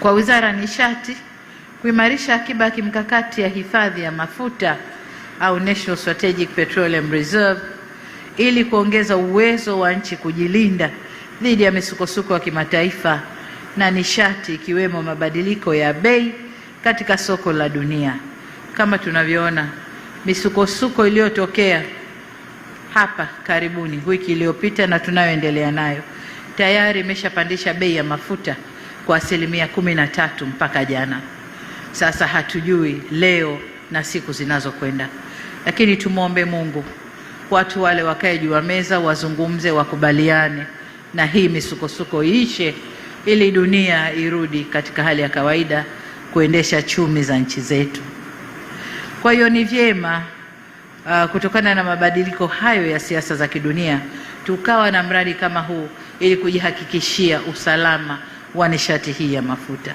Kwa Wizara ya Nishati kuimarisha akiba ya kimkakati ya hifadhi ya mafuta au National Strategic Petroleum Reserve ili kuongeza uwezo wa nchi kujilinda dhidi ya misukosuko ya kimataifa na nishati ikiwemo mabadiliko ya bei katika soko la dunia. Kama tunavyoona, misukosuko iliyotokea hapa karibuni wiki iliyopita na tunayoendelea nayo tayari imeshapandisha bei ya mafuta kwa 13% mpaka jana. Sasa hatujui leo na siku zinazokwenda, lakini tumwombe Mungu watu wale wakae juu ya meza, wazungumze, wakubaliane na hii misukosuko iishe, ili dunia irudi katika hali ya kawaida kuendesha chumi za nchi zetu. Kwa hiyo ni vyema kutokana na mabadiliko hayo ya siasa za kidunia tukawa na mradi kama huu ili kujihakikishia usalama wa nishati hii ya mafuta.